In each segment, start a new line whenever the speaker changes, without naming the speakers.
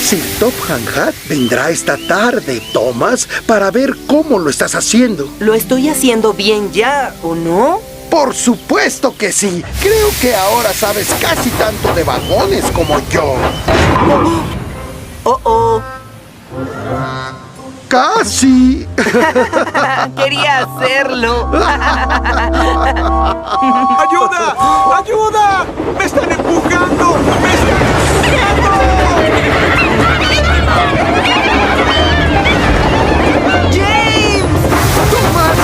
Sir Topham Hatt vendrá esta tarde, Thomas, para ver cómo lo estás haciendo.
¿Lo estoy haciendo bien ya, o no?
¡Por supuesto que sí! Creo que ahora sabes casi tanto de vagones como yo.
¡Oh!
¡Casi!
Quería hacerlo.
¡Ayuda! ¡Ayuda! ¡Me están empujando! ¡Me están empujando!
¡James!
¡Thomas!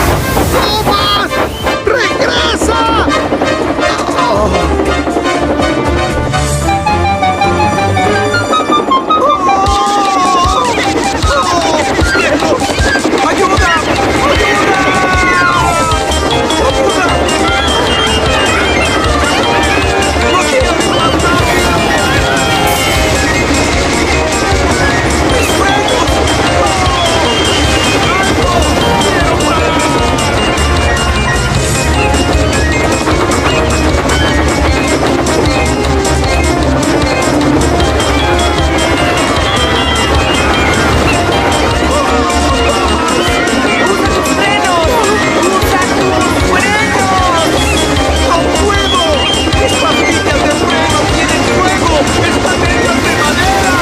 ¡Thomas! ¡Regresa!
¡Ayuda! ¡Ayuda! ¡Ayuda! ¡No quiero levantarme! ¡Mis frenos! ¡Quiero parar! ¡No puedo! ¡Mis pastillas de freno tienen fuego! ¡Están hechas de madera!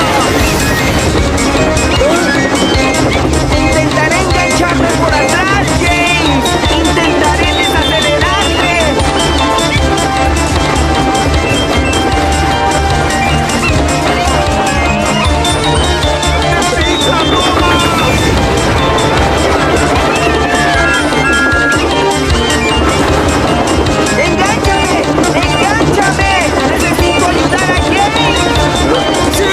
Intentaré engancharme por atrás, James. Intentaré desacelerarte.
¡Deprisa, Thomas!
¡Engánchame! ¡Engánchame! ¡Necesito ayudar a James!
¡Sí!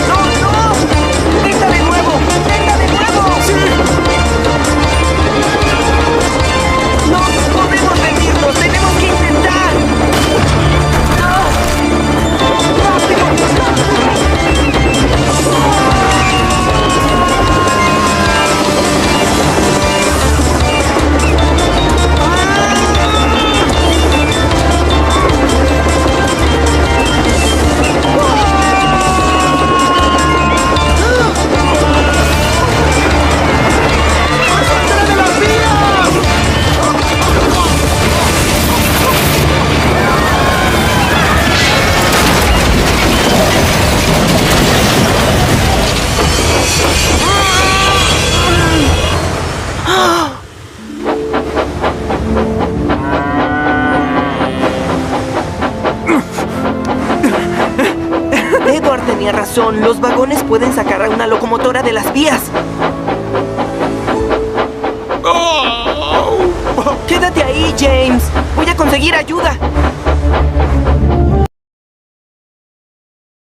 ¡No! ¡Tenta de nuevo! ¡Tenta de nuevo! ¡No podemos rendirnos! ¡Tenemos que intentar! ¡Rápido!
¡Saldré de las vías!
Edward tenía razón. Los vagones pueden sacar a una locomotora de las vías.
¡Oh!
Quédate ahí, James. Voy a conseguir ayuda.